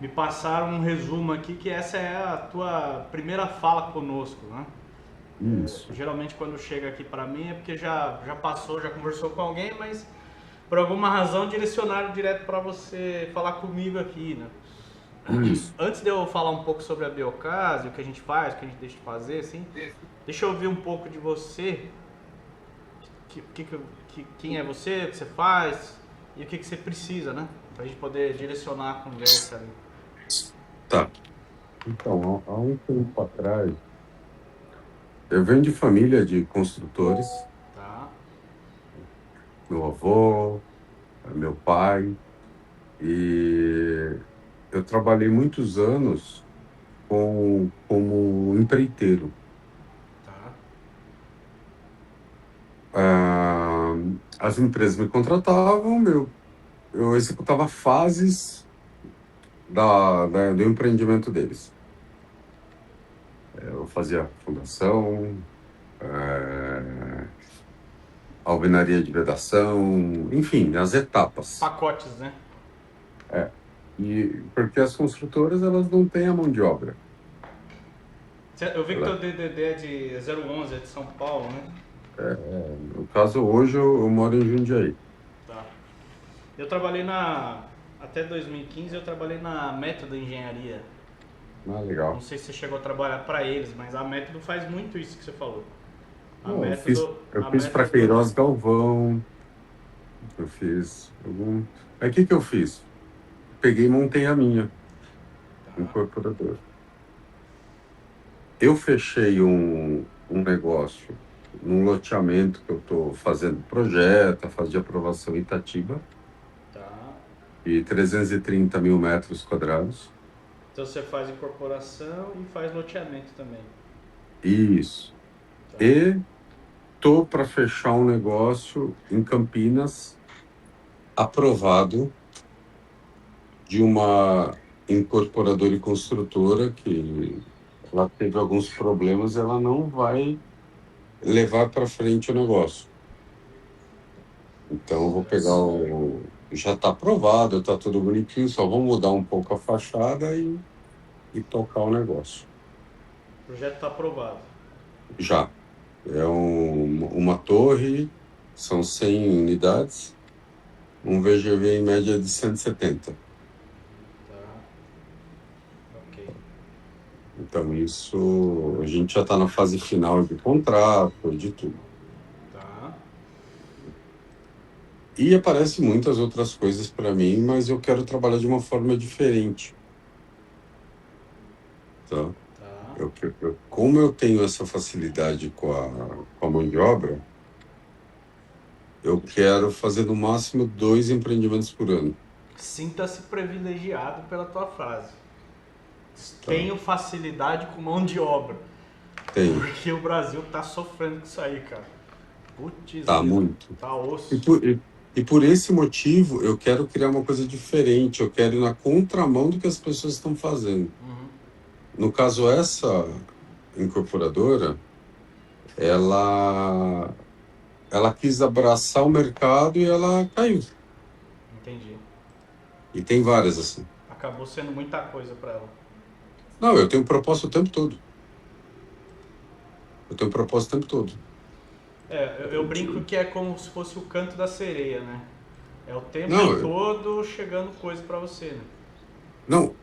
me passaram um resumo aqui que essa é a tua primeira fala conosco, né? Isso. Geralmente quando chega aqui para mim é porque já passou, já conversou com alguém, mas por alguma razão direcionaram direto para você falar comigo aqui, né? Isso. Antes de eu falar um pouco sobre a Biocase, o que a gente faz, o que a gente deixa de fazer, assim, deixa eu ouvir um pouco de você, quem é você, o que você faz e o que você precisa, né? Pra gente poder direcionar a conversa ali. Tá. Então, há um tempo atrás, eu venho de família de construtores, Tá, meu avô, meu pai, e eu trabalhei muitos anos como empreiteiro. tá, Ah, as empresas me contratavam, eu executava fases do empreendimento deles. Eu fazia fundação, alvenaria de vedação, enfim, as etapas. pacotes, né? É. E porque as construtoras, elas não têm a mão de obra. Eu vi que teu Ela, DDD é de 011, é de São Paulo, né? no caso, hoje eu moro em Jundiaí. Tá. Eu trabalhei até 2015 eu trabalhei na Método Engenharia. Ah, Não legal. sei se você chegou a trabalhar para eles, mas a Método faz muito isso que você falou. A Não, Método, eu a fiz para Método, Queiroz Galvão, eu fiz algum. Aí o que eu fiz? Peguei e montei a minha tá, incorporadora. Eu fechei um negócio num loteamento que eu estou fazendo projeto, a fase de aprovação em Itatiba, tá. de 330 mil metros quadrados. Então você faz incorporação e faz loteamento também. Isso. Tá. E tô para fechar um negócio em Campinas, aprovado, de uma incorporadora e construtora que ela teve alguns problemas, ela não vai levar para frente o negócio. Então, eu vou pegar Certo. o. Já está aprovado, está tudo bonitinho, só vou mudar um pouco a fachada e tocar o negócio. O projeto está aprovado. Já. É uma torre, são 100 unidades, um VGV em média de 170. Tá. Ok. Então, isso a gente já está na fase final de contrato, de tudo. Tá. E aparecem muitas outras coisas para mim, mas eu quero trabalhar de uma forma diferente, tá? Tá. Como eu tenho essa facilidade com a mão de obra, eu quero fazer no máximo 2 empreendimentos por ano, Sinta-se privilegiado pela tua frase. tá? Tenho facilidade com mão de obra. Tenho, Porque o Brasil tá sofrendo com isso aí, cara. Putz, tá grila. muito. Tá E osso. por, e, e por esse motivo, eu quero criar uma coisa diferente, eu quero ir na contramão do que as pessoas estão fazendo. No caso, essa incorporadora, ela, ela quis abraçar o mercado e ela caiu. Entendi. E tem várias assim. Acabou sendo muita coisa pra ela. Não, eu tenho proposta o tempo todo. Eu tenho proposta o tempo todo. É, eu brinco que é como se fosse o canto da sereia, né? É o tempo Não, todo chegando coisa pra você, né? não.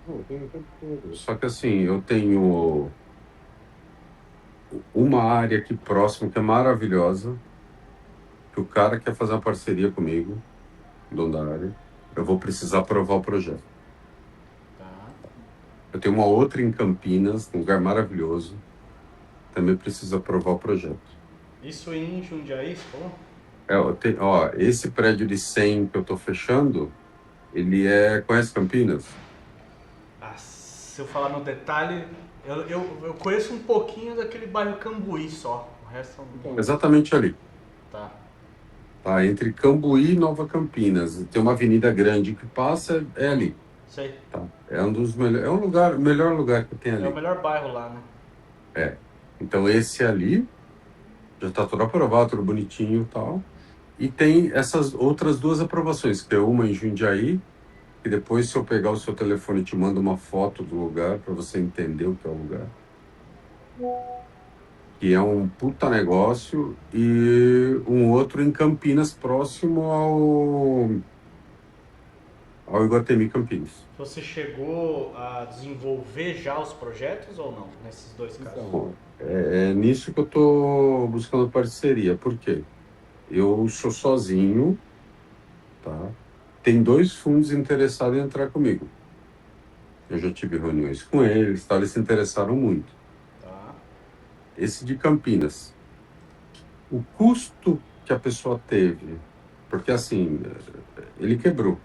Não, eu tenho o tempo todo. Só que assim, eu tenho uma área aqui próximo que é maravilhosa, que o cara quer fazer uma parceria comigo, dono da área. Eu vou precisar aprovar o projeto. Tá. Eu tenho uma outra em Campinas, um lugar maravilhoso. Também preciso aprovar o projeto. Isso em Jundiaí, você falou? Ó, esse prédio de 100 que eu tô fechando, conhece Campinas? Ah, se eu falar no detalhe, eu conheço um pouquinho daquele bairro Cambuí só. O resto eu Então, exatamente ali. tá. Tá, entre Cambuí e Nova Campinas. Tem uma avenida grande que passa, é ali. Sei. Tá? É um dos melhores, melhor lugar que tem É o ali. melhor bairro lá, né? É. Então esse ali já tá todo aprovado, tudo bonitinho e tal. E tem essas outras duas aprovações, que é uma em Jundiaí, que depois, se eu pegar o seu telefone, te mando uma foto do lugar para você entender o que é o lugar. Que é um puta negócio, e um outro em Campinas, próximo ao Iguatemi Campinas. Você chegou a desenvolver já os projetos ou não, nesses dois casos? Então, é nisso que eu estou buscando parceria. Por quê? Eu sou sozinho, tá? Tem 2 fundos interessados em entrar comigo. Eu já tive reuniões com eles, tá? Eles se interessaram muito. Tá. Esse de Campinas, o custo que a pessoa teve, porque assim, ele quebrou,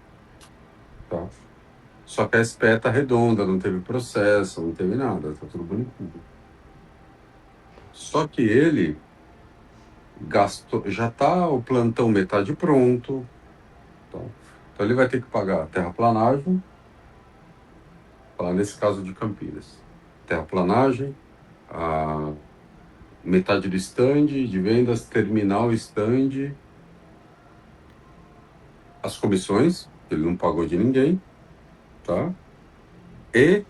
tá? Só que a SPE tá redonda, não teve processo, não teve nada, tá tudo bonitinho. Só que ele gastou, já tá o plantão metade pronto, tá? Então ele vai ter que pagar a terraplanagem, tá? Nesse caso de Campinas. Terraplanagem, a metade do stand de vendas, terminal stand, as comissões, que ele não pagou de ninguém, tá? E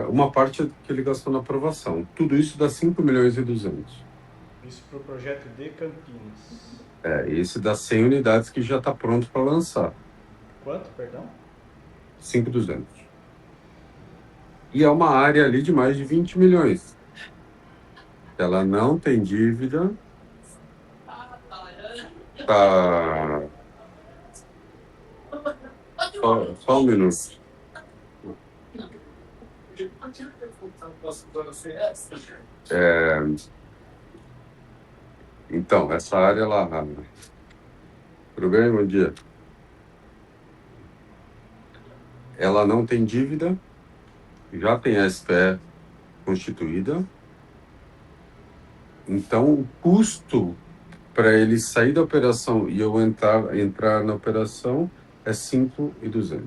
uma parte que ele gastou na aprovação. Tudo isso dá 5 milhões e 200. Isso para o projeto de Campinas. Esse dá 100 unidades que já está pronto para lançar. Quanto, perdão? 5.200. E é uma área ali de mais de 20 milhões. Ela não tem dívida. Tá. Só um minuto. Então, essa área lá. Tudo bem? Bom dia. Ela não tem dívida, já tem a SPE constituída. Então, o custo para ele sair da operação e eu entrar na operação é 5.200.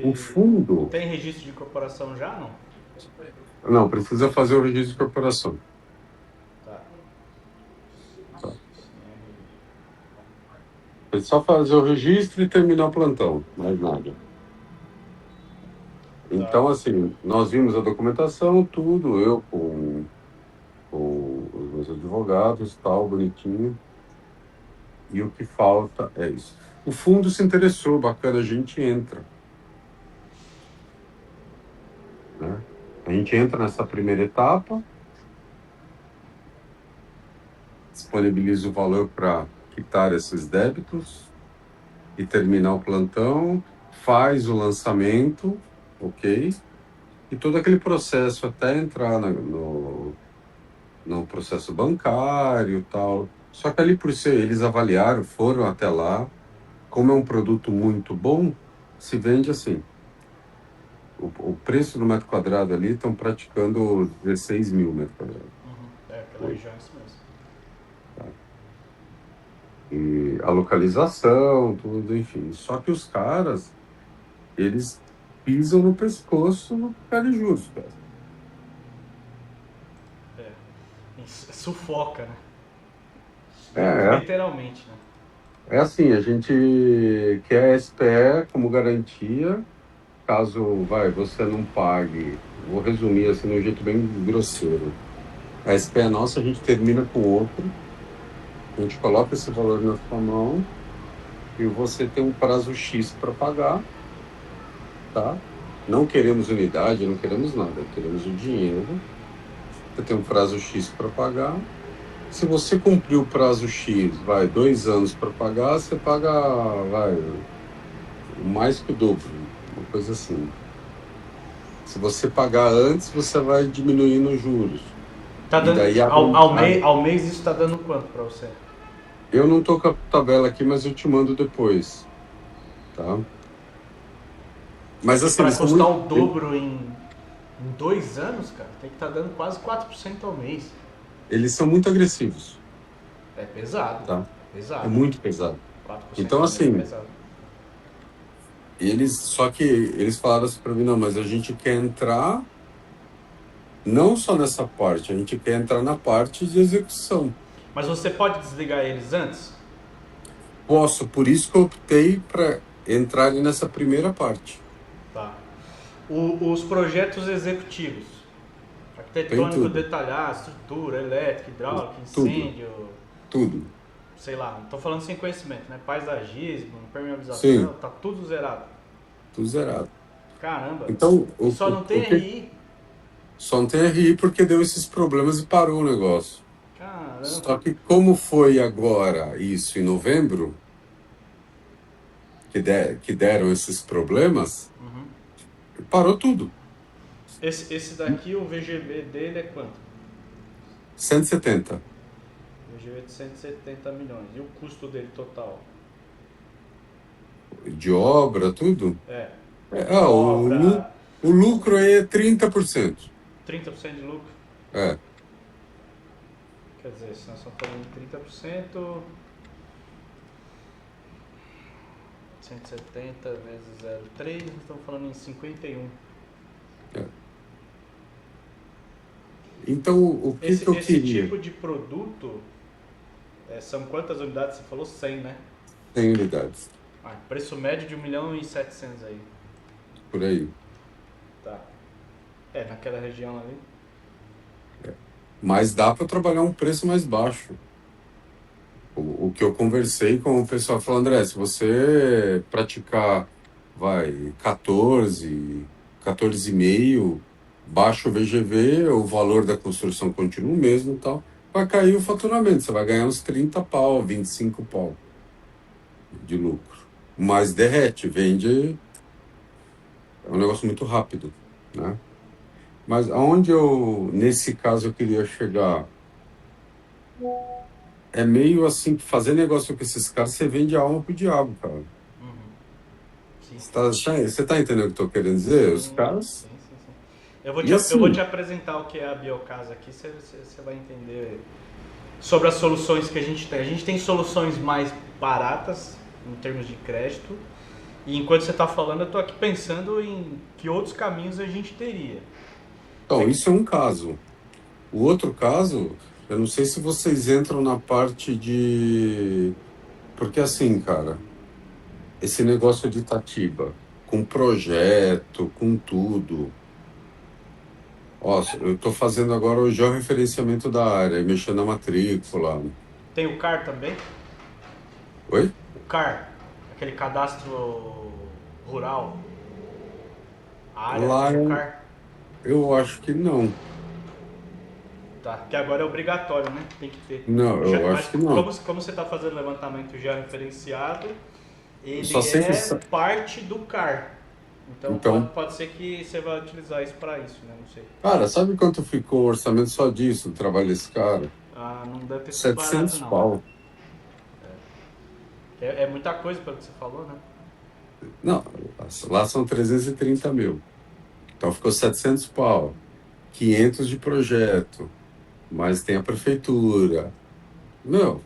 O fundo... Tem registro de incorporação já, não? Não, precisa fazer o registro de incorporação. Tá. É só fazer o registro e terminar o plantão, mais nada. Então, assim, nós vimos a documentação, tudo, eu com os meus advogados, tal, bonitinho. E o que falta é isso. O fundo se interessou, bacana, a gente entra. Né? A gente entra nessa primeira etapa, disponibiliza o valor para quitar esses débitos e terminar o plantão, faz o lançamento, ok? E todo aquele processo até entrar no processo bancário e tal. Só que ali por ser, eles avaliaram, foram até lá, como é um produto muito bom, se vende assim. O preço do metro quadrado ali estão praticando 16 mil metros quadrados. Pela região é isso mesmo. Tá. E a localização, tudo, enfim. Só que os caras, eles pisam no pescoço no cara de juros, cara. Sufoca, né? Literalmente, né? É assim, a gente quer a SPE como garantia, caso você não pague. Vou resumir assim de um jeito bem grosseiro. A SPE nossa, a gente termina com outro, a gente coloca esse valor na sua mão e você tem um prazo X para pagar, tá? Não queremos unidade, não queremos nada, queremos o dinheiro. Você tem um prazo X para pagar. Se você cumprir o prazo X, 2 anos para pagar, você paga, mais que o dobro, uma coisa assim. Se você pagar antes, você vai diminuindo os juros. Tá dando, daí, ao mês isso está dando quanto para você? Eu não tô com a tabela aqui, mas eu te mando depois, tá? Mas assim, para custar o dobro em 2 anos, cara, tem que estar dando quase 4% ao mês. Eles são muito agressivos. É pesado. Tá? Pesado. É muito pesado. 4% então, assim, é pesado. Só que eles falaram assim para mim, não, mas a gente quer entrar não só nessa parte, a gente quer entrar na parte de execução. Mas você pode desligar eles antes? Posso, por isso que eu optei para entrar nessa primeira parte. Tá. Os projetos executivos. Tem Arquitetônico tudo, detalhado, estrutura, elétrica, hidráulica, tudo, incêndio, tudo. sei lá, não tô falando sem conhecimento, né? Paisagismo, permeabilização, Sim, tá tudo zerado. tudo zerado. Caramba. Então, E só não tem o que RI. só não tem RI porque deu esses problemas e parou o negócio. Caramba. Só que como foi agora isso em novembro, que deram esses problemas, Uhum. parou tudo. Esse daqui, o VGV dele é quanto? 170 VGV de 170 milhões. E o custo dele total? de obra, tudo. É. O Obra, o lucro aí é 30%. 30% de lucro. É, Quer dizer, se nós estamos falando de 30%, 170 vezes 0,3, nós estamos falando em 51. é. Então, o que que eu Esse queria? tipo de produto, são quantas unidades? Você falou 100, né? 100 unidades, Preço médio de 1.700.000 aí. por aí. Tá. Naquela região ali. Mas dá para trabalhar um preço mais baixo. O que eu conversei com o pessoal falou, André, se você praticar, vai, 14,5, baixa o VGV, o valor da construção continua o mesmo e tal, vai cair o faturamento, você vai ganhar uns 30 pau, 25 pau de lucro. Mas derrete, vende, é um negócio muito rápido, né? Mas aonde nesse caso, eu queria chegar, é meio assim, fazer negócio com esses caras, você vende a alma pro diabo, cara. Sim. Você tá entendendo o que eu tô querendo dizer? Os caras. Sim. E Eu vou te assim, apresentar o que é a Biocasa aqui, você vai entender sobre as soluções que a gente tem. A gente tem soluções mais baratas em termos de crédito. E enquanto você está falando, eu estou aqui pensando em que outros caminhos a gente teria. então, isso é um caso. O outro caso, eu não sei se vocês entram na parte de. Porque assim, cara, esse negócio de Itatiba, com projeto, com tudo. Ó, eu tô fazendo agora o georreferenciamento da área, mexendo na matrícula. Tem o CAR também? Oi? O CAR, aquele cadastro rural. A área Lá tem o CAR? eu acho que não. Tá, que agora é obrigatório, né? Tem que ter. Não, eu Mas acho que não. como você está fazendo levantamento já referenciado, Só ele sei que. é parte do CAR. Então Então, pode ser que você vai utilizar isso para isso, né? Não sei. cara, sabe quanto ficou o orçamento só disso, do trabalho desse cara? Não deve ter sido barato 700 não. pau. É muita coisa pelo que você falou, né? Não, lá são 330 mil. Então ficou 700 pau. 500 de projeto. Mas tem a prefeitura. Meu,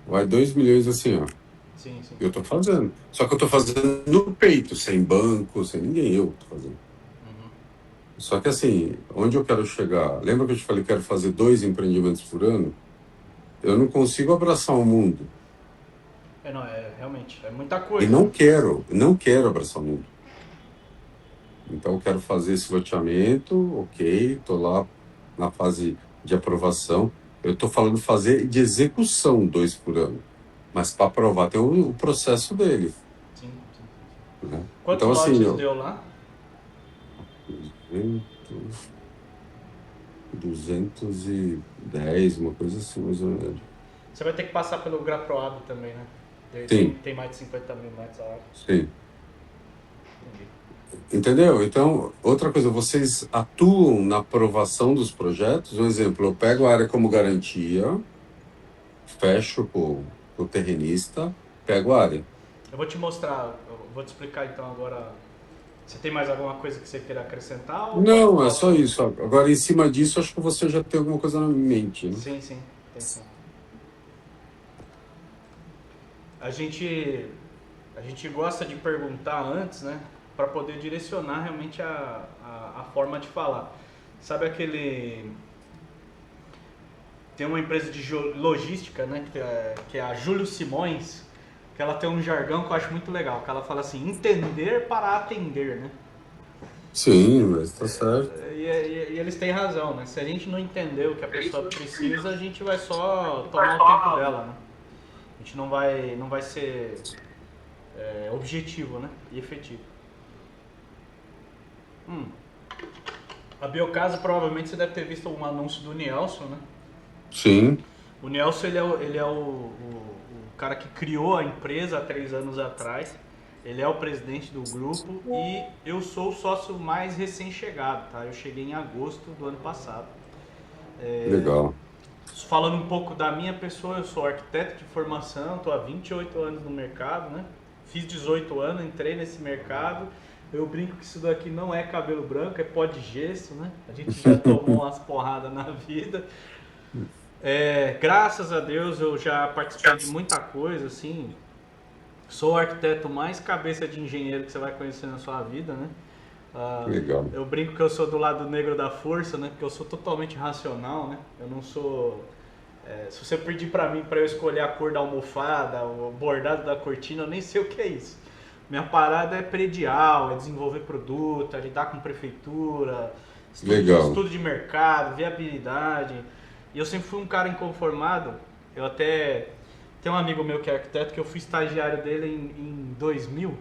vai 2 milhões assim, ó. Sim. Eu tô fazendo. Só que eu tô fazendo no peito, sem banco, sem ninguém. Eu tô fazendo. Só que assim, onde eu quero chegar? Lembra que eu te falei que quero fazer 2 empreendimentos por ano? Eu não consigo abraçar o mundo. Não, realmente, é muita E coisa, né? não quero abraçar o mundo. Então, eu quero fazer esse loteamento, ok, estou lá na fase de aprovação. Eu estou falando fazer de execução 2 por ano. Mas para aprovar tem o processo dele, Sim. né? Quantos Então, assim, lotes deu lá? 200, 210, uma coisa assim, mais ou menos. Você vai ter que passar pelo Graproab também, né? Sim, Tem mais de 50 mil metros a área. sim. Entendi. Entendeu? Então, outra coisa, vocês atuam na aprovação dos projetos? Um exemplo, eu pego a área como garantia, fecho com o terrenista, pego a área. Eu vou te mostrar, eu vou te explicar então agora. Você tem mais alguma coisa que você queira acrescentar ou Não, é só posso? isso. Agora, em cima disso, acho que você já tem alguma coisa na mente, né? Sim, tem sim. A gente, a gente gosta de perguntar antes, né? Para poder direcionar realmente a forma de falar. Sabe tem uma empresa de logística, né, que é a Júlio Simões, que ela tem um jargão que eu acho muito legal, que ela fala assim, entender para atender, né? Sim, mas tá certo. E eles têm razão, né? Se a gente não entender o que a pessoa precisa, a gente vai só tomar o tempo dela, né? A gente não vai ser objetivo, né? E efetivo. A Biocasa, provavelmente você deve ter visto um anúncio do Nielson, né? Sim, O Nielson, ele é o cara que criou a empresa há 3 anos atrás. Ele é o presidente do grupo e eu sou o sócio mais recém-chegado, tá? Eu cheguei em agosto do ano passado. legal. Falando um pouco da minha pessoa, eu sou arquiteto de formação, estou há 28 anos no mercado, né? Fiz 18 anos, entrei nesse mercado. Eu brinco que isso daqui não é cabelo branco, é pó de gesso, né? A gente já tomou umas porradas na vida. Graças a Deus eu já participei de muita coisa, assim. Sou o arquiteto mais cabeça de engenheiro que você vai conhecer na sua vida, né? Legal. Eu brinco que eu sou do lado negro da força, né? Porque eu sou totalmente racional, né? Eu não sou... se você pedir pra mim pra eu escolher a cor da almofada, o bordado da cortina, eu nem sei o que é isso. Minha parada é predial, é desenvolver produto, é lidar com prefeitura, Legal. estudo de mercado, viabilidade. E eu sempre fui um cara inconformado. Eu até tenho um amigo meu que é arquiteto, que eu fui estagiário dele em 2000.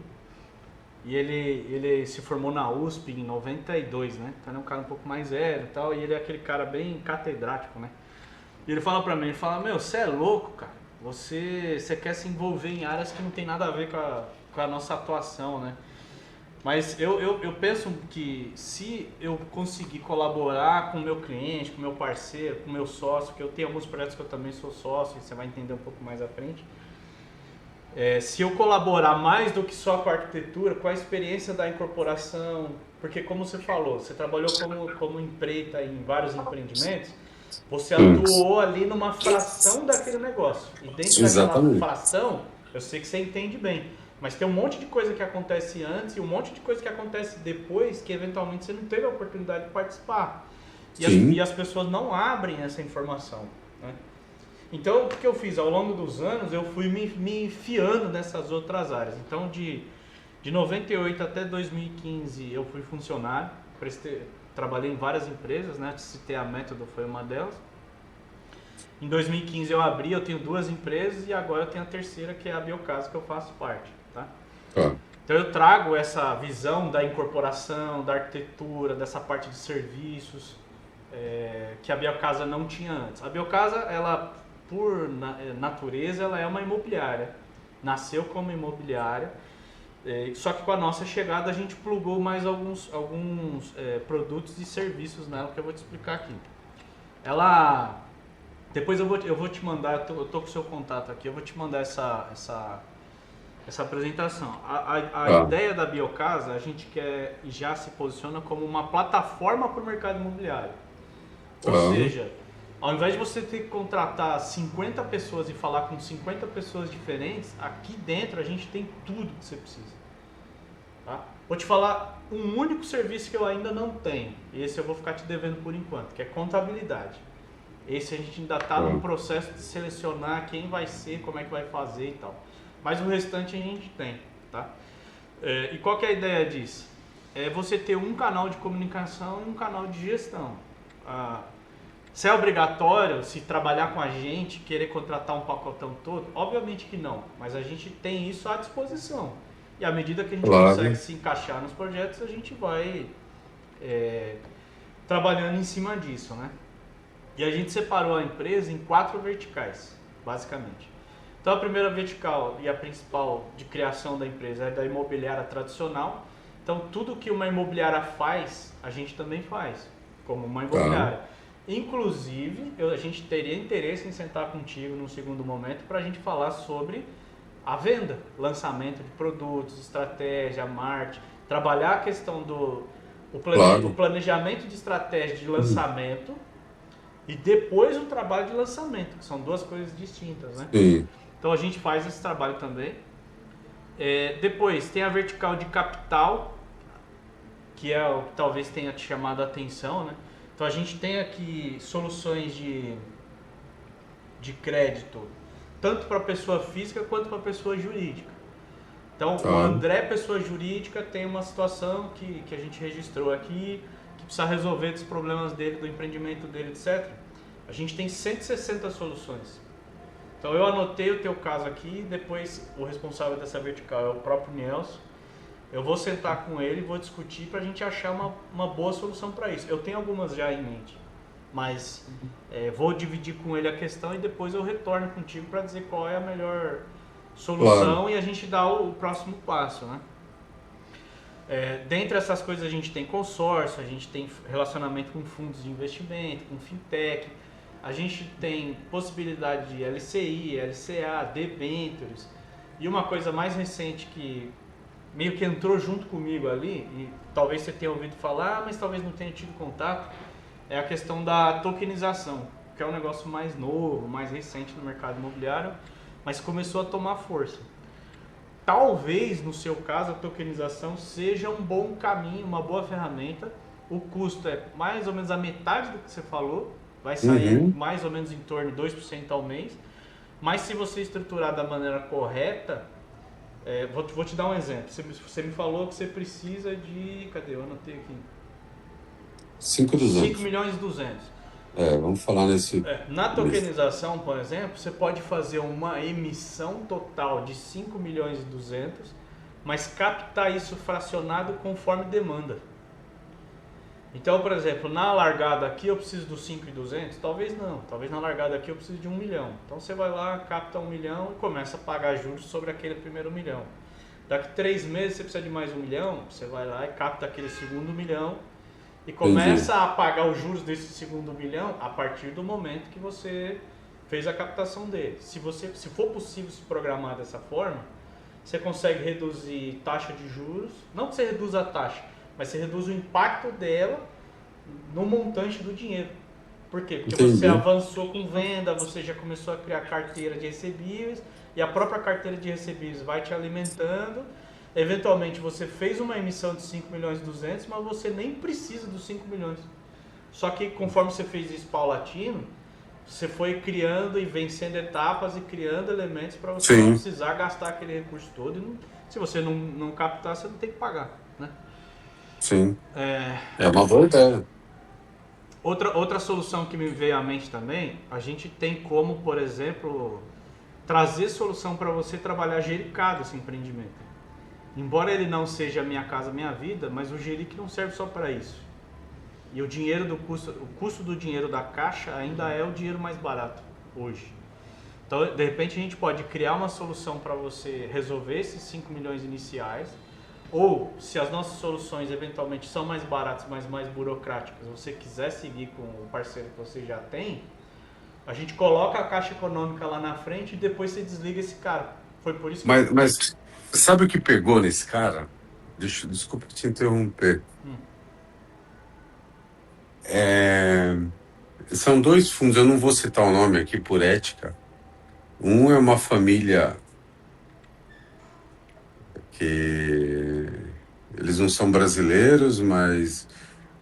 E ele se formou na USP em 92, né? Então ele é um cara um pouco mais velho e tal. E ele é aquele cara bem catedrático, né? E ele fala pra mim, ele fala, meu, você é louco, cara. Você quer se envolver em áreas que não tem nada a ver com a nossa atuação, né? Mas eu penso que se eu conseguir colaborar com o meu cliente, com o meu parceiro, com o meu sócio, que eu tenho alguns projetos que eu também sou sócio, e você vai entender um pouco mais à frente, se eu colaborar mais do que só com a arquitetura, com a experiência da incorporação, porque como você falou, você trabalhou como empreita em vários empreendimentos, você atuou ali numa fração daquele negócio. E dentro daquela Exatamente. fração, eu sei que você entende bem. Mas tem um monte de coisa que acontece antes e um monte de coisa que acontece depois que eventualmente você não teve a oportunidade de participar. E as pessoas não abrem essa informação, né? Então, o que eu fiz? Ao longo dos anos, eu fui me enfiando nessas outras áreas. Então, de 98 até 2015, eu fui funcionário, trabalhei em várias empresas, né? Citei a Método, foi uma delas. Em 2015 eu abri, eu tenho 2 empresas e agora eu tenho a terceira, que é a Biocasa, que eu faço parte, tá? Então eu trago essa visão da incorporação, da arquitetura, dessa parte de serviços, que a Biocasa não tinha antes. A Biocasa, ela, por natureza, ela é uma imobiliária. Nasceu como imobiliária, só que com a nossa chegada a gente plugou mais alguns produtos e serviços nela, que eu vou te explicar aqui. Ela... Depois eu vou te mandar, eu tô com o seu contato aqui, eu vou te mandar essa apresentação. A ideia da Biocasa, a gente quer e já se posiciona como uma plataforma para o mercado imobiliário. Ou seja, ao invés de você ter que contratar 50 pessoas e falar com 50 pessoas diferentes, aqui dentro a gente tem tudo que você precisa. Tá? Vou te falar um único serviço que eu ainda não tenho, e esse eu vou ficar te devendo por enquanto, que é contabilidade. Esse a gente ainda está no processo de selecionar quem vai ser, como é que vai fazer e tal. Mas o restante a gente tem, tá? E qual que é a ideia disso? É você ter um canal de comunicação e um canal de gestão. Se é obrigatório, se trabalhar com a gente, querer contratar um pacotão todo? Obviamente que não, mas a gente tem isso à disposição. E à medida que a gente consegue se encaixar nos projetos, a gente vai trabalhando em cima disso, né? E a gente separou a empresa em 4 verticais, basicamente. Então a primeira vertical e a principal de criação da empresa é da imobiliária tradicional. Então tudo que uma imobiliária faz, a gente também faz, como uma imobiliária. Inclusive, a gente teria interesse em sentar contigo num segundo momento para a gente falar sobre a venda, lançamento de produtos, estratégia, marketing, trabalhar a questão do planejamento de estratégia de lançamento e depois o trabalho de lançamento, que são 2 coisas distintas, né? Então a gente faz esse trabalho também. Depois tem a vertical de capital, que é o que talvez tenha te chamado a atenção, né? Então a gente tem aqui soluções de de crédito, tanto para pessoa física quanto para pessoa jurídica. Então, o Tá. André, pessoa jurídica, tem uma situação que a gente registrou aqui, que precisa resolver dos problemas dele, do empreendimento dele, etc. A gente tem 160 soluções. Então, eu anotei o teu caso aqui, depois o responsável dessa vertical é o próprio Nelson. Eu vou sentar com ele, vou discutir para a gente achar uma boa solução para isso. Eu tenho algumas já em mente, mas vou dividir com ele a questão e depois eu retorno contigo para dizer qual é a melhor solução Claro. e a gente dá o próximo passo, né? Dentre essas coisas a gente tem consórcio, a gente tem relacionamento com fundos de investimento, com fintech, a gente tem possibilidade de LCI, LCA, debentures e uma coisa mais recente que meio que entrou junto comigo ali, e talvez você tenha ouvido falar, mas talvez não tenha tido contato, é a questão da tokenização, que é um negócio mais novo, mais recente no mercado imobiliário, mas começou a tomar força. Talvez, no seu caso, a tokenização seja um bom caminho, uma boa ferramenta. O custo é mais ou menos a metade do que você falou, vai sair Uhum. mais ou menos em torno de 2% ao mês, mas se você estruturar da maneira correta, vou te dar um exemplo. Você me falou que você precisa de... Cadê? Eu anotei aqui. 5 5.200. milhões e 200. Vamos falar nesse. Na tokenização, por exemplo, você pode fazer uma emissão total de 5 milhões e 200, mas captar isso fracionado conforme demanda. Então, por exemplo, na largada aqui eu preciso dos 5.200? Talvez não. Talvez na largada aqui eu preciso de 1 milhão. Então você vai lá, capta 1 milhão e começa a pagar juros sobre aquele primeiro milhão. Daqui 3 meses você precisa de mais 1 milhão, você vai lá e capta aquele segundo milhão e começa a pagar os juros desse segundo milhão a partir do momento que você fez a captação dele. Se for possível se programar dessa forma, você consegue reduzir taxa de juros, não que você reduza a taxa, mas você reduz o impacto dela no montante do dinheiro. Por quê? Porque você Entendi. avançou com venda, você já começou a criar carteira de recebíveis e a própria carteira de recebíveis vai te alimentando. Eventualmente você fez uma emissão de 5 milhões e 200, mas você nem precisa dos 5 milhões. Só que conforme você fez isso paulatino, você foi criando e vencendo etapas e criando elementos para você não Sim, precisar gastar aquele recurso todo. Se você não captar, você não tem que pagar, né? sim. É uma boa ideia. Outra solução que me veio à mente também, a gente tem como, por exemplo, trazer solução para você trabalhar gericado esse empreendimento. Embora ele não seja Minha Casa Minha Vida, mas o Geric não serve só para isso. E o custo do dinheiro da Caixa ainda é o dinheiro mais barato hoje. Então, de repente, a gente pode criar uma solução para você resolver esses 5 milhões iniciais, ou se as nossas soluções eventualmente são mais baratas, mas mais burocráticas, você quiser seguir com o parceiro que você já tem, a gente coloca a Caixa Econômica lá na frente e depois você desliga esse cara. Foi por isso que Mas sabe o que pegou nesse cara? Desculpa te interromper. É, São dois fundos, eu não vou citar o nome aqui por ética. Um é uma família que eles não são brasileiros, mas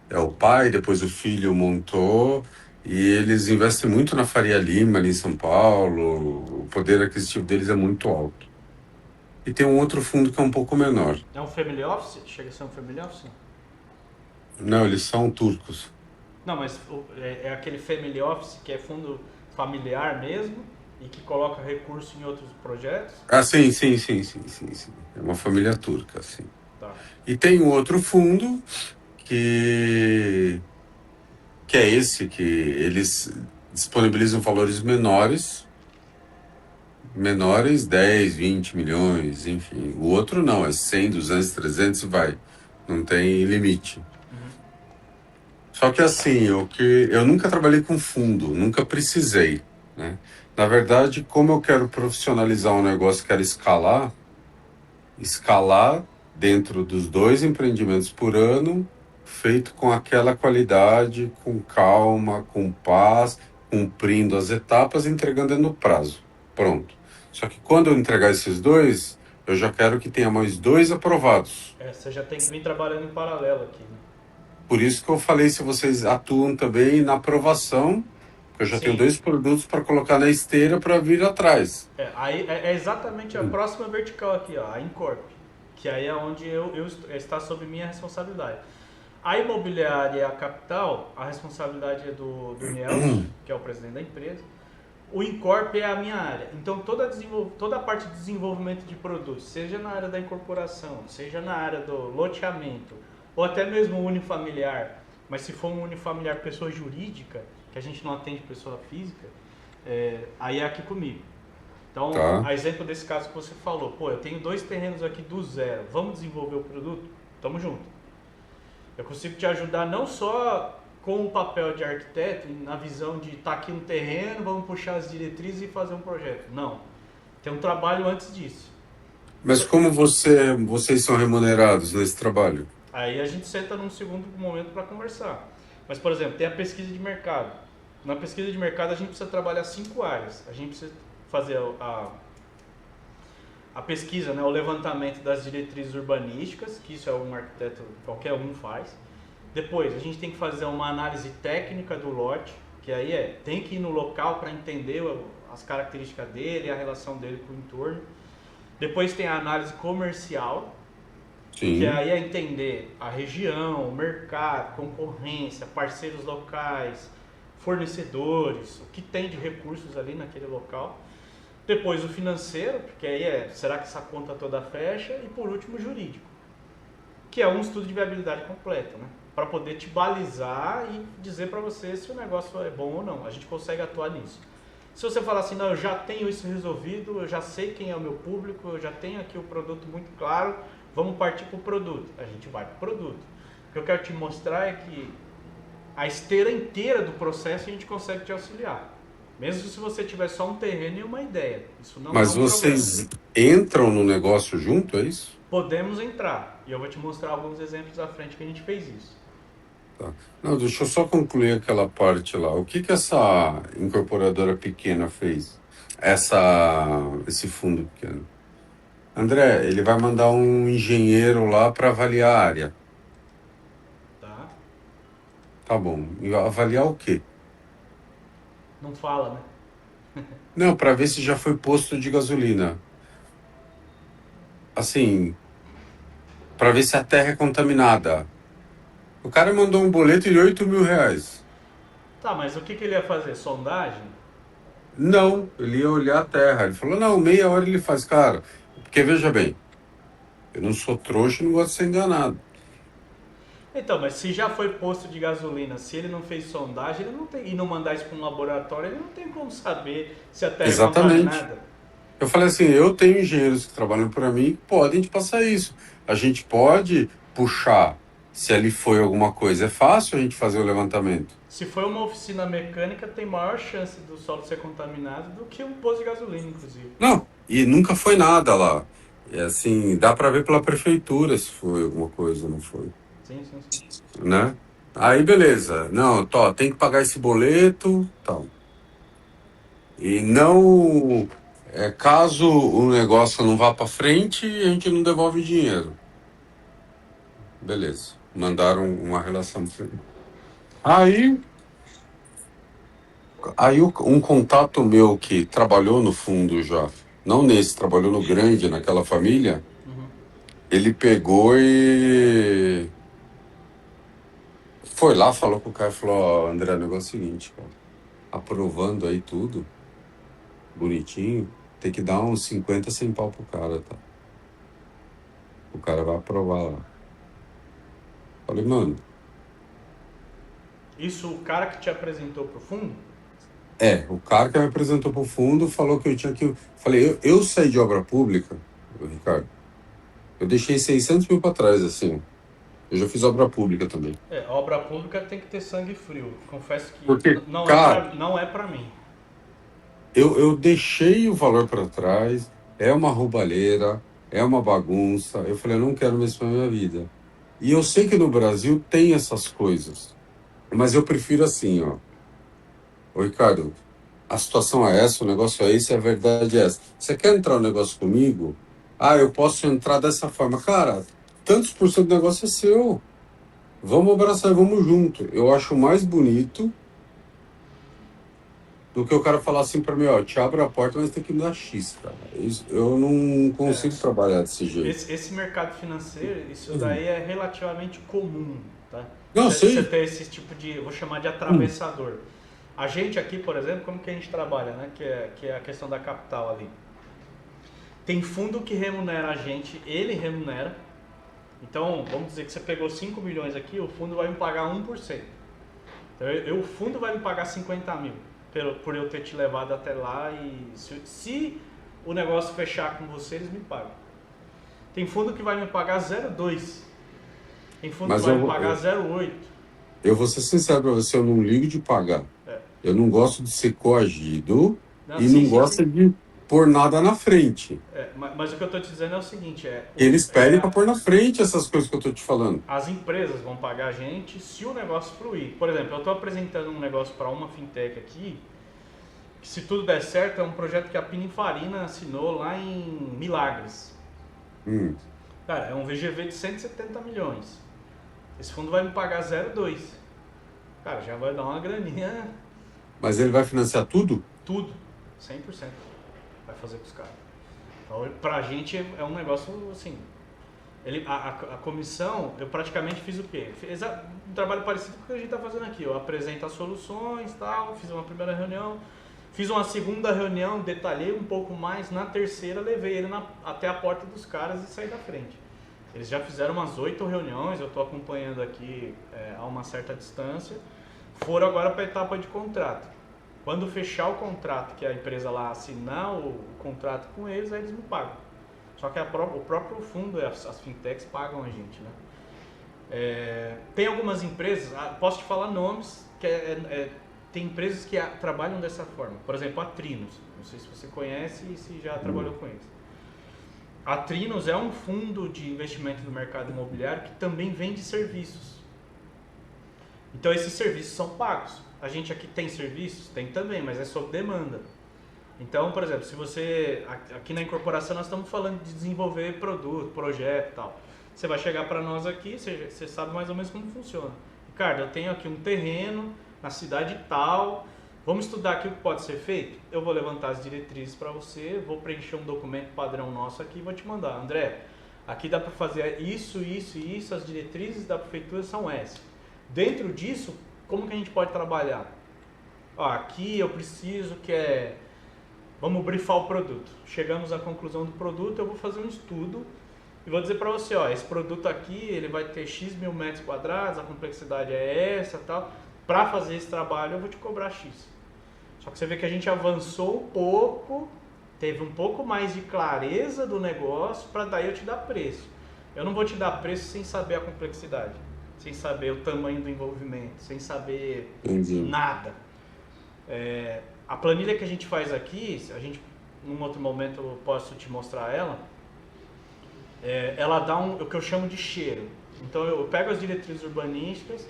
é o pai, depois o filho montou, e eles investem muito na Faria Lima, ali em São Paulo. O poder aquisitivo deles é muito alto. E tem um outro fundo que é um pouco menor. é um family office, chega a ser um family office? Não, eles são turcos. Não, mas é aquele family office que é fundo familiar mesmo e que coloca recurso em outros projetos? Ah, sim, sim, sim, sim, sim, sim. É uma família turca, sim. Tá. E tem um outro fundo que, que é esse, que eles disponibilizam valores menores, 10, 20 milhões, enfim. O outro não, é 100, 200, 300 e vai. Não tem limite. Só que assim, eu nunca trabalhei com fundo, nunca precisei, né? Na verdade, como eu quero profissionalizar um negócio, quero escalar dentro dos 2 empreendimentos por ano, feito com aquela qualidade, com calma, com paz, cumprindo as etapas, entregando no prazo. Pronto. Só que quando eu entregar esses 2, eu já quero que tenha mais 2 aprovados. Você já tem que vir trabalhando em paralelo aqui, né? Por isso que eu falei se vocês atuam também na aprovação, porque Eu já tenho Sim. 2 produtos para colocar na esteira para vir atrás. Aí é exatamente a próxima vertical aqui, ó, a Incorp, que aí é onde está sob minha responsabilidade. A imobiliária e a capital, a responsabilidade é do Nelson, que é o presidente da empresa. O Incorp é a minha área. Então toda a parte de desenvolvimento de produtos, seja na área da incorporação, seja na área do loteamento, ou até mesmo unifamiliar, mas se for um unifamiliar pessoa jurídica, que a gente não atende pessoa física, aí é aqui comigo. Então, Tá? a exemplo desse caso que você falou, pô, eu tenho 2 terrenos aqui do zero, vamos desenvolver o produto? Tamo junto. Eu consigo te ajudar não só com o papel de arquiteto, na visão de estar aqui no terreno, vamos puxar as diretrizes e fazer um projeto. Não. Tem um trabalho antes disso. Mas como vocês são remunerados nesse trabalho? Aí a gente senta num segundo momento para conversar. Mas, por exemplo, tem a pesquisa de mercado. Na pesquisa de mercado a gente precisa trabalhar 5 áreas. A gente precisa fazer a pesquisa, né, o levantamento das diretrizes urbanísticas, que isso é um arquiteto, qualquer um faz. Depois, a gente tem que fazer uma análise técnica do lote, que aí tem que ir no local para entender as características dele, a relação dele com o entorno. Depois tem a análise comercial, que Sim. aí é entender a região, o mercado, concorrência, parceiros locais, fornecedores, o que tem de recursos ali naquele local. Depois o financeiro, porque aí será que essa conta toda fecha? E por último o jurídico, que é um estudo de viabilidade completo, né? Para poder te balizar e dizer para você se o negócio é bom ou não. A gente consegue atuar nisso. Se você falar assim, não, eu já tenho isso resolvido, eu já sei quem é o meu público, eu já tenho aqui o produto muito claro, vamos partir para o produto. A gente vai para o produto. O que eu quero te mostrar é que a esteira inteira do processo a gente consegue te auxiliar. Mesmo se você tiver só um terreno e uma ideia. Isso não é Mas um problema. vocês entram no negócio junto, é isso? Podemos entrar. E eu vou te mostrar alguns exemplos à frente que a gente fez isso. Tá. Não, deixa eu só concluir aquela parte lá. O que essa incorporadora pequena fez? Esse fundo pequeno. André, ele vai mandar um engenheiro lá para avaliar a área. Tá? Tá bom. E avaliar o quê? Não fala, né? Não, para ver se já foi posto de gasolina. Assim, para ver se a terra é contaminada. O cara mandou um boleto de R$ 8.000. Tá, mas o que ele ia fazer? Sondagem? Não, ele ia olhar a terra. Ele falou, não, meia hora ele faz. Cara, porque veja bem, eu não sou trouxa e não gosto de ser enganado. Então, mas se já foi posto de gasolina, se ele não fez sondagem, ele não tem, e não mandar isso para um laboratório, ele não tem como saber se a terra é Exatamente. contaminada. Eu falei assim, eu tenho engenheiros que trabalham para mim que podem te passar isso. A gente pode puxar se ali foi alguma coisa. É fácil a gente fazer o levantamento. Se for uma oficina mecânica, tem maior chance do solo ser contaminado do que um posto de gasolina, inclusive. Não, e nunca foi nada lá. É assim, dá para ver pela prefeitura se foi alguma coisa, não foi, Sim, sim, sim. né? Aí beleza, não, tem que pagar esse boleto, tal. E não, caso o negócio não vá para frente, a gente não devolve o dinheiro. Beleza, mandaram uma relação. Aí, um contato meu que trabalhou no fundo já, não nesse, trabalhou no grande, naquela família, Uhum. ele pegou e foi lá, falou com o cara, falou, ó, André, o negócio é o seguinte, cara, aprovando aí tudo, bonitinho, tem que dar uns 50, 100 pau pro cara, tá? O cara vai aprovar lá. Falei, mano, Isso o cara que te apresentou pro fundo? o cara que me apresentou pro fundo falou que eu tinha que... Falei, eu saí de obra pública, Ricardo, eu deixei 600 mil pra trás, assim. Eu já fiz obra pública também. Obra pública tem que ter sangue frio. Confesso que Porque, não é cara, pra, não é pra mim. eu deixei o valor para trás, é uma roubalheira, é uma bagunça. Eu falei, eu não quero mais isso pra minha vida. E eu sei que no Brasil tem essas coisas, mas eu prefiro assim, ó. Ô, Ricardo, a situação é essa, o negócio é esse, a verdade é essa. Você quer entrar no negócio comigo? Ah, eu posso entrar dessa forma. Cara, tantos por cento do negócio é seu. Vamos abraçar e vamos junto. Eu acho mais bonito do que o cara falar assim pra mim, ó, te abro a porta, mas tem que me dar X, cara. Eu não consigo trabalhar desse jeito. Esse mercado financeiro, isso daí é relativamente comum, tá? Não, Você sei. ter esse tipo de, eu vou chamar de atravessador. A gente aqui, por exemplo, como que a gente trabalha, né? Que é a questão da capital ali. Tem fundo que remunera a gente, ele remunera. Então, vamos dizer que você pegou 5 milhões aqui, o fundo vai me pagar 1%. Então, o fundo vai me pagar 50 mil por eu ter te levado até lá e se o negócio fechar com você, eles me pagam. Tem fundo que vai me pagar 0,2. Tem fundo que Mas vai me pagar 0,8. eu vou ser sincero pra você, eu não ligo de pagar. É. Eu não gosto de ser coagido Não, e sim, não sim, gosto sim. de pôr nada na frente. Mas o que eu estou te dizendo é o seguinte, Eles pedem pra pôr na frente essas coisas que eu tô te falando. as empresas vão pagar a gente se o negócio fluir. Por exemplo, eu estou apresentando um negócio para uma fintech aqui, que se tudo der certo é um projeto que a Pininfarina assinou lá em Milagres. Hum. Cara, é um VGV de 170 milhões. Esse fundo vai me pagar 0,2. Cara, já vai dar uma graninha, Mas ele vai financiar tudo? tudo, 100%. Vai fazer com os caras. Então, pra gente é um negócio assim. A comissão, eu praticamente fiz o quê? Fiz um trabalho parecido com o que a gente está fazendo aqui. Eu apresento as soluções, tal, fiz uma primeira reunião, fiz uma segunda reunião, detalhei um pouco mais, na terceira levei ele até a porta dos caras e saí da frente. Eles já fizeram umas 8 reuniões, eu estou acompanhando aqui a uma certa distância. Foram agora para a etapa de contrato. Quando fechar o contrato, que a empresa lá assinar o contrato com eles, aí eles me pagam. Só que o próprio fundo, as fintechs pagam a gente, né? Tem algumas empresas, posso te falar nomes, tem empresas que trabalham dessa forma. Por exemplo, a Trinos. Não sei se você conhece e se já trabalhou com eles. A Trinos é um fundo de investimento no mercado imobiliário que também vende serviços. Então esses serviços são pagos. A gente aqui tem serviços? Tem também, mas é sob demanda. Então, por exemplo, se você, aqui na incorporação nós estamos falando de desenvolver produto, projeto e tal. Você vai chegar para nós aqui, você sabe mais ou menos como funciona. Ricardo, eu tenho aqui um terreno na cidade tal, vamos estudar aqui o que pode ser feito? Eu vou levantar as diretrizes para você, vou preencher um documento padrão nosso aqui e vou te mandar. André, aqui dá para fazer isso, isso e isso, as diretrizes da prefeitura são essas. Dentro disso, como que a gente pode trabalhar? Ó, aqui eu preciso vamos brifar o produto. Chegamos à conclusão do produto, eu vou fazer um estudo e vou dizer para você, ó, esse produto aqui, ele vai ter X mil metros quadrados, a complexidade é essa, tal. Para fazer esse trabalho, eu vou te cobrar X. Só que você vê que a gente avançou um pouco, teve um pouco mais de clareza do negócio, para daí eu te dar preço. Eu não vou te dar preço sem saber a complexidade, sem saber o tamanho do envolvimento, sem saber nada. A planilha que a gente faz aqui, num outro momento eu posso te mostrar ela, ela dá o que eu chamo de cheiro. Então eu pego as diretrizes urbanísticas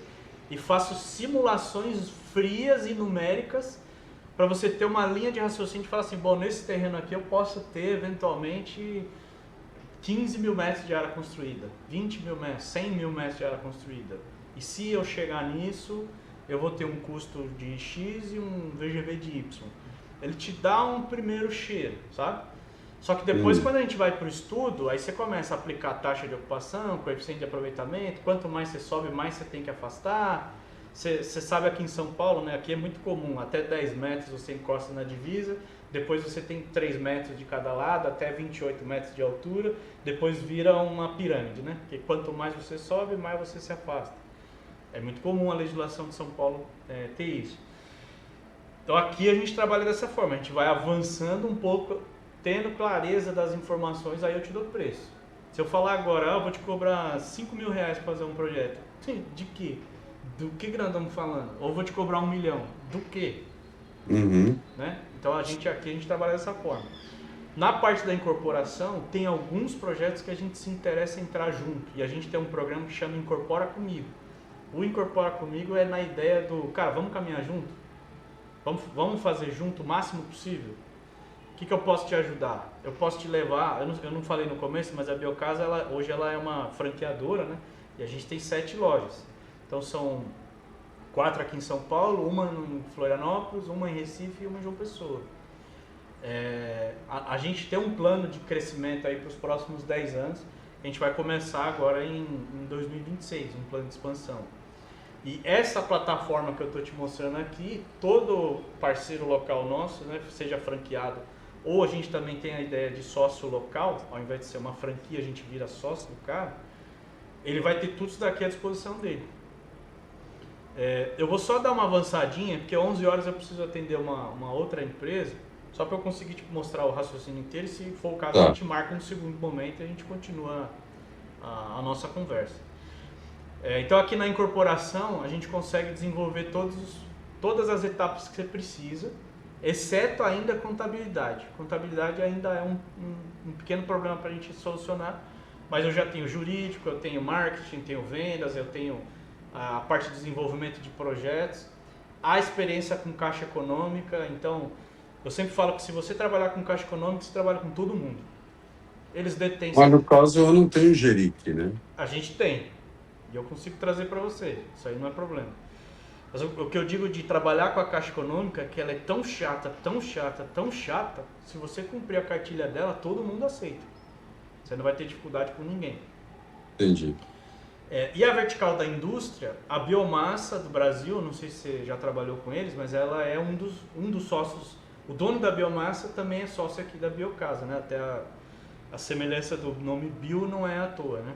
e faço simulações frias e numéricas para você ter uma linha de raciocínio de falar assim, bom, nesse terreno aqui eu posso ter eventualmente 15 mil metros de área construída, 20 mil metros, 100 mil metros de área construída. E se eu chegar nisso, eu vou ter um custo de X e um VGV de Y. Ele te dá um primeiro cheiro, sabe? Só que depois, quando a gente vai para o estudo, aí você começa a aplicar a taxa de ocupação, coeficiente de aproveitamento, quanto mais você sobe, mais você tem que afastar. Você sabe aqui em São Paulo, né? Aqui é muito comum, até 10 metros você encosta na divisa, depois você tem 3 metros de cada lado, até 28 metros de altura, depois vira uma pirâmide, né? Porque quanto mais você sobe, mais você se afasta. É muito comum a legislação de São Paulo ter isso. Então aqui a gente trabalha dessa forma, a gente vai avançando um pouco, tendo clareza das informações, aí eu te dou preço. Se eu falar agora, eu vou te cobrar 5 mil reais para fazer um projeto. Sim, de quê? Do que nós estamos falando? Ou vou te cobrar 1 milhão. Do quê? Né? Então aqui a gente trabalha dessa forma. Na parte da incorporação, tem alguns projetos que a gente se interessa em entrar junto. E a gente tem um programa que chama Incorpora Comigo. O Incorpora Comigo é na ideia do, cara, vamos caminhar junto? Vamos fazer junto o máximo possível? O que eu posso te ajudar? Eu posso te levar, eu não falei no começo, mas a Biocasa, hoje ela é uma franqueadora, né? E a gente tem 7 lojas. Então são 4 aqui em São Paulo, uma em Florianópolis, uma em Recife e uma em João Pessoa. A gente tem um plano de crescimento aí para os próximos 10 anos. A gente vai começar agora em 2026, um plano de expansão. E essa plataforma que eu estou te mostrando aqui, todo parceiro local nosso, né, seja franqueado, ou a gente também tem a ideia de sócio local, ao invés de ser uma franquia, a gente vira sócio do cara, ele vai ter tudo isso daqui à disposição dele. Eu vou só dar uma avançadinha, porque 11 horas eu preciso atender uma outra empresa, só para eu conseguir tipo, mostrar o raciocínio inteiro, e se for o caso, a gente marca um segundo momento e a gente continua a nossa conversa. Então aqui na incorporação a gente consegue desenvolver todas as etapas que você precisa, exceto ainda a contabilidade. Contabilidade ainda é um pequeno problema para a gente solucionar, mas eu já tenho jurídico, eu tenho marketing, tenho vendas, eu tenho a parte de desenvolvimento de projetos, a experiência com caixa econômica. Então eu sempre falo que se você trabalhar com caixa econômica, você trabalha com todo mundo. Eles detêm... Mas no caso eu não tenho jerique, né? A gente tem. E eu consigo trazer para você, isso aí não é problema. Mas o que eu digo de trabalhar com a Caixa Econômica é que ela é tão chata, tão chata, tão chata, se você cumprir a cartilha dela, todo mundo aceita. Você não vai ter dificuldade com ninguém. Entendi. E a vertical da indústria, a Biomassa do Brasil, não sei se você já trabalhou com eles, mas ela é um dos sócios, o dono da Biomassa também é sócio aqui da Biocasa, né? Até a semelhança do nome Bio não é à toa, né?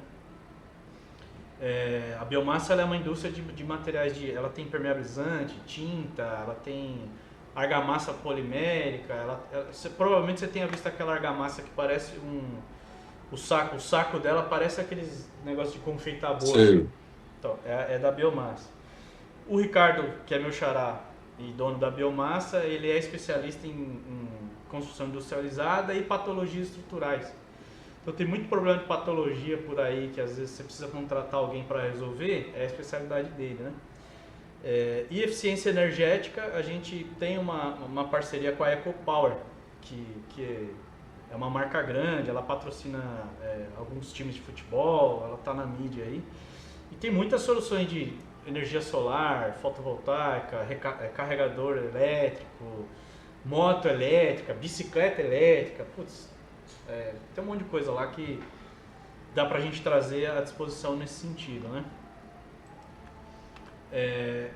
A biomassa ela é uma indústria de materiais, ela tem impermeabilizante, tinta, ela tem argamassa polimérica, provavelmente você tenha visto aquela argamassa que parece o saco dela parece aqueles negócios de confeitar bolo. Sim. Então, é da biomassa. O Ricardo, que é meu xará e dono da Biomassa, ele é especialista em construção industrializada e patologias estruturais. Então tem muito problema de patologia por aí, que às vezes você precisa contratar alguém para resolver, é a especialidade dele, né? E eficiência energética, a gente tem uma parceria com a EcoPower, que é uma marca grande, ela patrocina alguns times de futebol, ela está na mídia aí. E tem muitas soluções de energia solar, fotovoltaica, carregador elétrico, moto elétrica, bicicleta elétrica, putz, tem um monte de coisa lá que dá pra gente trazer à disposição nesse sentido, né?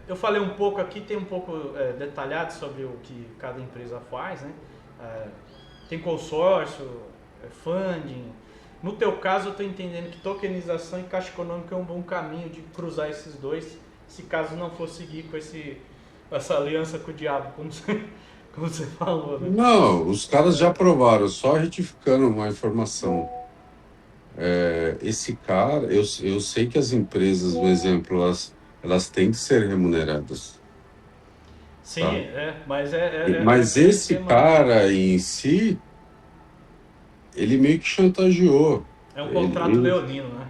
Eu falei um pouco aqui, tem um pouco detalhado sobre o que cada empresa faz, né? Tem consórcio, funding. No teu caso, eu estou entendendo que tokenização e caixa econômica é um bom caminho de cruzar esses dois, se caso não for seguir com essa aliança com o diabo, como você falou, né? Não, os caras já aprovaram, só retificando uma informação. Esse cara, eu sei que as empresas, por exemplo, elas têm que ser remuneradas. Sim, Tá? é Mas um esse esquema, cara em si, ele meio que chantageou. é um contrato leonino, né?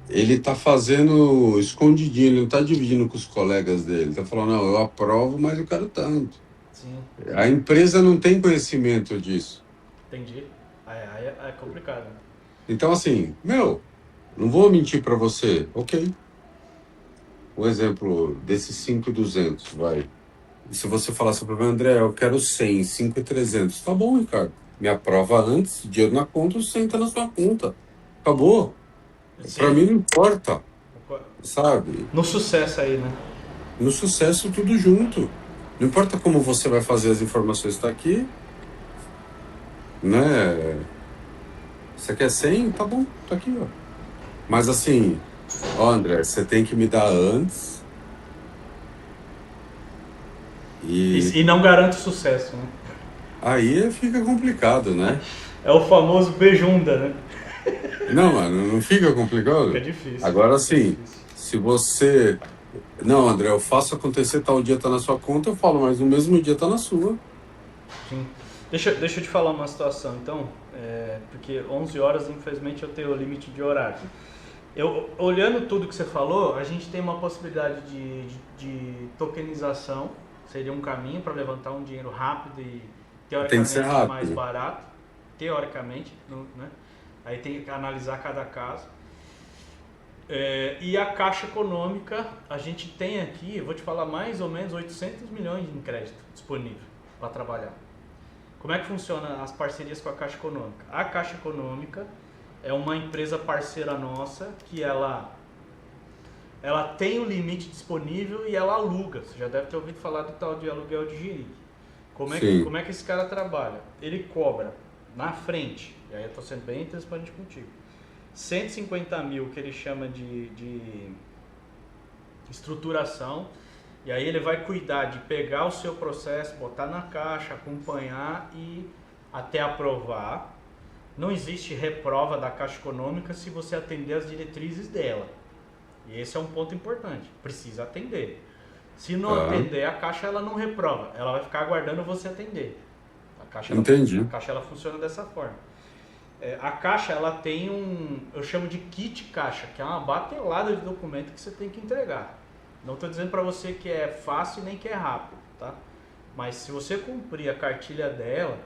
Ele tá fazendo escondidinho, ele não tá dividindo com os colegas dele. Ele tá falando, não, eu aprovo, mas eu quero tanto. Sim, A empresa não tem conhecimento disso. entendi. Aí é complicado. Então, assim, não vou mentir para você, ok. Um exemplo desses 5.200, vai. E se você falasse para mim, André, eu quero 100, 5.300. Tá bom, Ricardo. Me aprova antes, dinheiro na conta, o 100 tá na sua conta. Acabou. Para mim não importa, sabe? No sucesso aí, né? No sucesso, tudo junto. Não importa como você vai fazer, as informações estão aqui, né? Você quer 100? Tá bom, tá aqui, ó. Mas assim, ó, André, você tem que me dar antes. E não garante sucesso, né? Aí fica complicado, né? É o famoso bejunda, né? Não, mano, não fica complicado? Fica difícil. Agora sim, se você... Não, André, eu faço acontecer, tal dia tá na sua conta, eu falo, mas no mesmo dia tá na sua. Sim. Deixa eu te falar uma situação, então, porque 11 horas, infelizmente, eu tenho o limite de horário. Olhando tudo que você falou, a gente tem uma possibilidade de tokenização, seria um caminho para levantar um dinheiro rápido e teoricamente mais barato, teoricamente, né? Aí tem que analisar cada caso. E a Caixa Econômica, a gente tem aqui, eu vou te falar, mais ou menos 800 milhões em crédito disponível para trabalhar. Como é que funciona as parcerias com a Caixa Econômica? A Caixa Econômica é uma empresa parceira nossa que ela tem o limite disponível e ela aluga. Você já deve ter ouvido falar do tal de aluguel de jirico. Como é que esse cara trabalha? Ele cobra na frente, e aí eu estou sendo bem transparente contigo, 150 mil que ele chama de estruturação, e aí ele vai cuidar de pegar o seu processo, botar na caixa, acompanhar e até aprovar. Não existe reprova da Caixa Econômica se você atender as diretrizes dela. E esse é um ponto importante, precisa atender. Se não atender, a Caixa ela não reprova, ela vai ficar aguardando você atender. Entendi. A Caixa ela funciona dessa forma. A Caixa ela tem eu chamo de kit Caixa, que é uma batelada de documento que você tem que entregar. Não estou dizendo para você que é fácil nem que é rápido, tá? Mas se você cumprir a cartilha dela,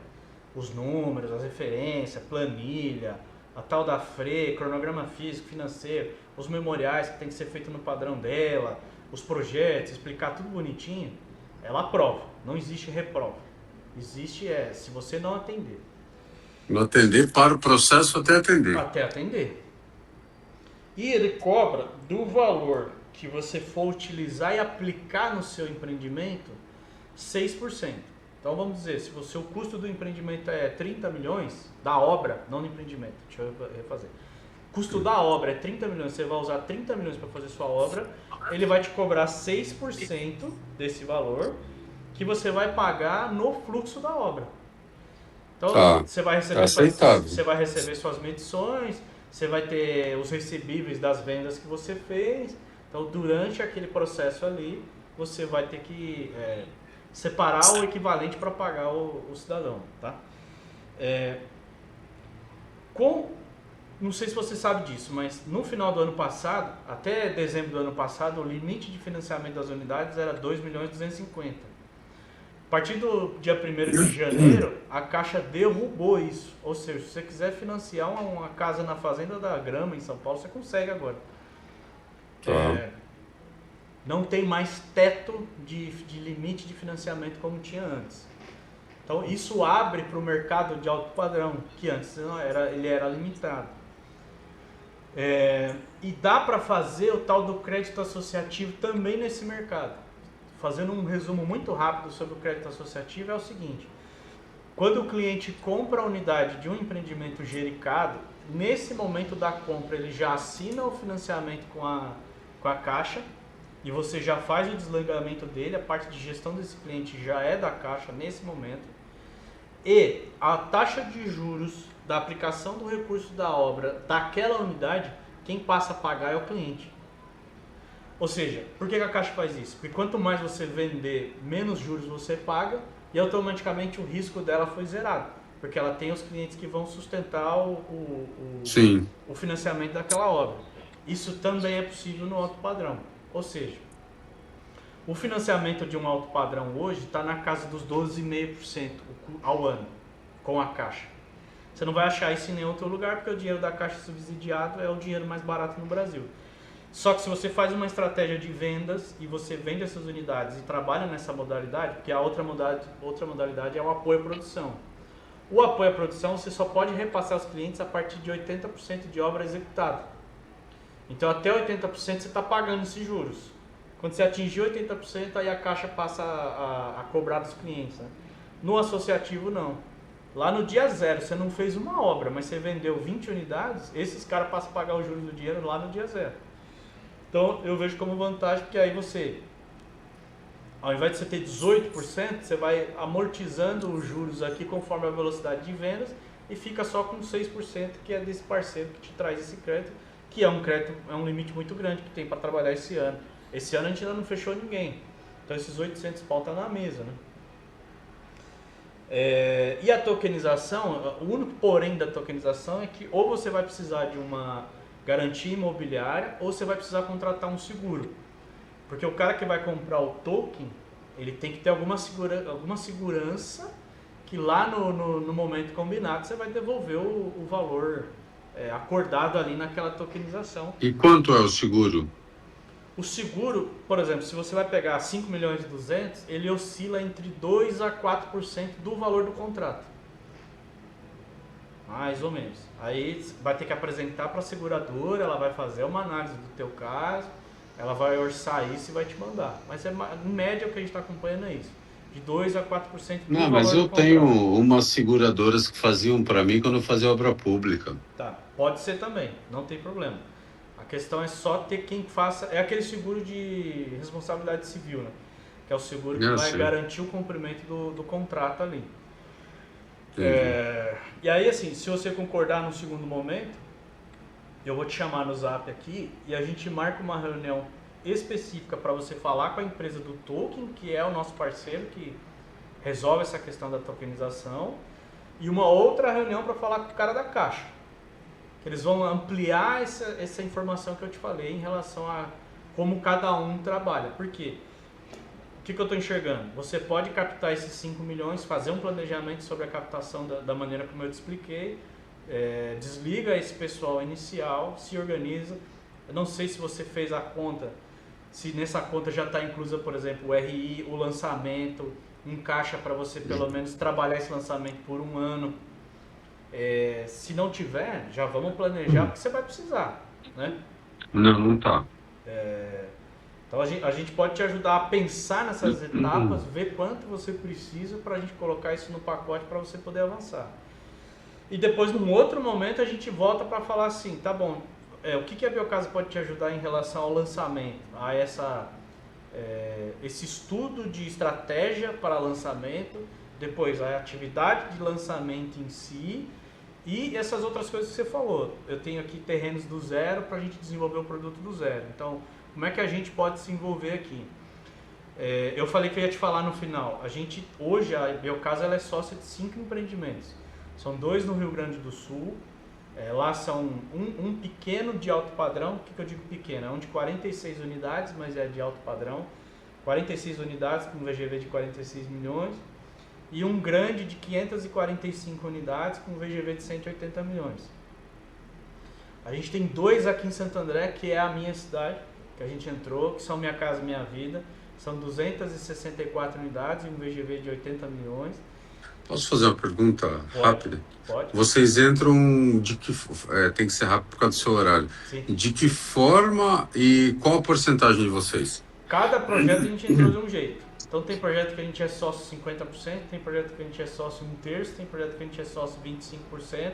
os números, as referências, planilha, a tal da FRE, cronograma físico, financeiro, os memoriais que tem que ser feito no padrão dela, os projetos, explicar tudo bonitinho, ela aprova. Não existe reprova. Existe se você não atender. Não atender para o processo até atender. Até atender. E ele cobra do valor que você for utilizar e aplicar no seu empreendimento 6%. Então vamos dizer, se o custo do empreendimento é 30 milhões, da obra, não do empreendimento, deixa eu refazer. O custo da obra é 30 milhões, você vai usar 30 milhões para fazer sua obra, ele vai te cobrar 6% desse valor que você vai pagar no fluxo da obra. Então você vai receber suas medições, você vai ter os recebíveis das vendas que você fez. Então durante aquele processo ali, você vai ter que separar o equivalente para pagar o cidadão, tá? Não sei se você sabe disso, mas no final do ano passado, até dezembro do ano passado, o limite de financiamento das unidades era 2.250.000. A partir do dia 1º de janeiro, a Caixa derrubou isso. Ou seja, se você quiser financiar uma casa na Fazenda da Grama, em São Paulo, você consegue agora. Não tem mais teto de limite de financiamento como tinha antes. Então isso abre para o mercado de alto padrão, que antes ele era limitado. E dá para fazer o tal do crédito associativo também nesse mercado. Fazendo um resumo muito rápido sobre o crédito associativo, é o seguinte: quando o cliente compra a unidade de um empreendimento gericado, nesse momento da compra ele já assina o financiamento com a Caixa e você já faz o desligamento dele, a parte de gestão desse cliente já é da Caixa nesse momento, e a taxa de juros da aplicação do recurso da obra daquela unidade, quem passa a pagar é o cliente. Ou seja, por que a Caixa faz isso? Porque quanto mais você vender, menos juros você paga e automaticamente o risco dela foi zerado. Porque ela tem os clientes que vão sustentar o financiamento daquela obra. Isso também é possível no alto padrão. Ou seja, o financiamento de um alto padrão hoje está na casa dos 12,5% ao ano com a Caixa. Você não vai achar isso em nenhum outro lugar porque o dinheiro da Caixa subsidiado é o dinheiro mais barato no Brasil. Só que se você faz uma estratégia de vendas e você vende essas unidades e trabalha nessa modalidade, porque a outra modalidade é o apoio à produção. O apoio à produção você só pode repassar aos clientes a partir de 80% de obra executada. Então até 80% você está pagando esses juros. Quando você atingir 80%, aí a Caixa passa a cobrar dos clientes. Né? No associativo não. Lá no dia zero, você não fez uma obra, mas você vendeu 20 unidades, esses caras passam a pagar os juros do dinheiro lá no dia zero. Então eu vejo como vantagem, porque aí você, ao invés de você ter 18%, você vai amortizando os juros aqui conforme a velocidade de vendas e fica só com 6%, que é desse parceiro que te traz esse crédito, que é um limite muito grande que tem para trabalhar esse ano. Esse ano a gente ainda não fechou ninguém, então esses 800 pau tá na mesa, né? E a tokenização, o único porém da tokenização é que ou você vai precisar de uma garantia imobiliária ou você vai precisar contratar um seguro. Porque o cara que vai comprar o token, ele tem que ter alguma segurança que lá no momento combinado você vai devolver o valor acordado ali naquela tokenização. E quanto é o seguro? O seguro, por exemplo, se você vai pegar 5 milhões e 200, ele oscila entre 2 a 4% do valor do contrato. Mais ou menos. Aí vai ter que apresentar para a seguradora, ela vai fazer uma análise do teu caso, ela vai orçar isso e vai te mandar. Mas em média o que a gente está acompanhando é isso. De 2 a 4% do Não, valor mas do eu contrato. tenho umas seguradoras que faziam para mim quando eu fazia obra pública. Tá, pode ser também, não tem problema. A questão é só ter quem faça. É aquele seguro de responsabilidade civil, né? Que é o seguro que vai garantir o cumprimento do contrato ali. E aí, assim, se você concordar no segundo momento, eu vou te chamar no Zap aqui e a gente marca uma reunião específica para você falar com a empresa do token, que é o nosso parceiro que resolve essa questão da tokenização, e uma outra reunião para falar com o cara da Caixa. Eles vão ampliar essa informação que eu te falei em relação a como cada um trabalha. Por quê? O que eu estou enxergando? Você pode captar esses 5 milhões, fazer um planejamento sobre a captação da maneira como eu te expliquei, desliga esse pessoal inicial, se organiza. Eu não sei se você fez a conta, se nessa conta já está inclusa, por exemplo, o RI, o lançamento, um caixa para você pelo menos trabalhar esse lançamento por um ano. Se não tiver, já vamos planejar porque você vai precisar, né? Não tá. Então a gente pode te ajudar a pensar nessas etapas, ver quanto você precisa para a gente colocar isso no pacote para você poder avançar. E depois, num outro momento, a gente volta para falar assim, tá bom, o que a Biocasa pode te ajudar em relação ao lançamento, a esse estudo de estratégia para lançamento, depois a atividade de lançamento em si e essas outras coisas que você falou. Eu tenho aqui terrenos do zero para a gente desenvolver o produto do zero. Então, como é que a gente pode se envolver aqui? Eu falei que eu ia te falar no final. Hoje, a Biocasa ela é sócia de 5 empreendimentos. São 2 no Rio Grande do Sul. Lá são um pequeno de alto padrão. O que eu digo pequeno? É um de 46 unidades, mas é de alto padrão. 46 unidades com VGV de 46 milhões. E um grande de 545 unidades com VGV de 180 milhões. A gente tem 2 aqui em Santo André, que é a minha cidade, que a gente entrou, que são Minha Casa Minha Vida. São 264 unidades e um VGV de 80 milhões. Posso fazer uma pergunta rápida? Pode. Vocês entram tem que ser rápido por causa do seu horário. Sim. De que forma e qual a porcentagem de vocês? Cada projeto a gente entrou de um jeito. Então tem projeto que a gente é sócio 50%, tem projeto que a gente é sócio 1/3, tem projeto que a gente é sócio 25%.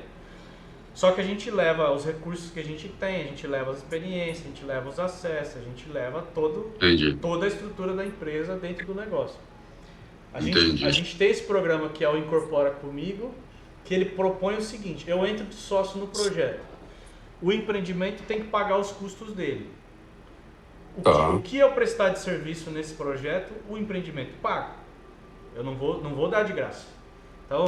Só que a gente leva os recursos que a gente tem, a gente leva as experiências, a gente leva os acessos, a gente leva toda a estrutura da empresa dentro do negócio. A gente tem esse programa que é o Incorpora Comigo, que ele propõe o seguinte: eu entro de sócio no projeto. O empreendimento tem que pagar os custos dele. O que eu prestar de serviço nesse projeto, o empreendimento paga. Eu não vou dar de graça. Então,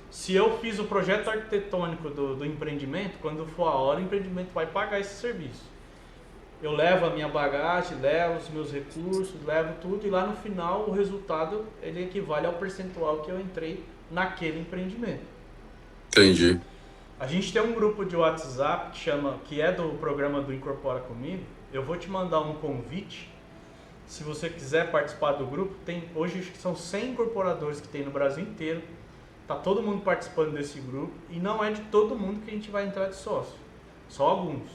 se eu fiz o projeto arquitetônico do empreendimento, quando for a hora, o empreendimento vai pagar esse serviço. Eu levo a minha bagagem, levo os meus recursos, levo tudo e lá no final o resultado ele equivale ao percentual que eu entrei naquele empreendimento. Entendi. A gente tem um grupo de WhatsApp que é do programa do Incorpora Comigo. Eu vou te mandar um convite. Se você quiser participar do grupo, hoje acho que são 100 incorporadores que tem no Brasil inteiro. Tá todo mundo participando desse grupo e não é de todo mundo que a gente vai entrar de sócio. Só alguns.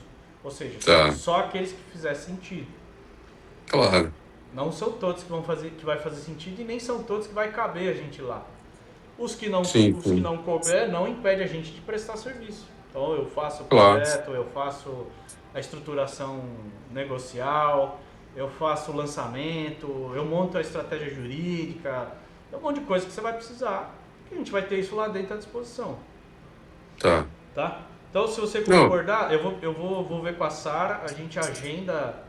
Ou seja, só aqueles que fizer sentido. Claro. Não são todos que vai fazer sentido e nem são todos que vai caber a gente lá. Os que não couber não impede a gente de prestar serviço. Então eu faço o projeto, eu faço a estruturação negocial, eu faço o lançamento, eu monto a estratégia jurídica, é um monte de coisa que você vai precisar, que a gente vai ter isso lá dentro à disposição. Tá? Então, se você concordar, eu vou ver com a Sara, a gente agenda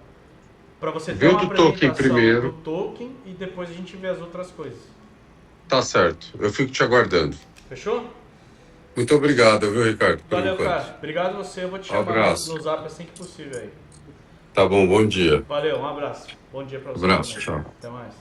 para você ter uma apresentação do token e depois a gente vê as outras coisas. Tá certo, eu fico te aguardando. Fechou? Muito obrigado, viu, Ricardo? Valeu, cara. Obrigado a você, eu vou te chamar no Zap assim que possível aí. Tá bom, bom dia. Valeu, um abraço. Bom dia para você. Abraço, tchau. Até mais.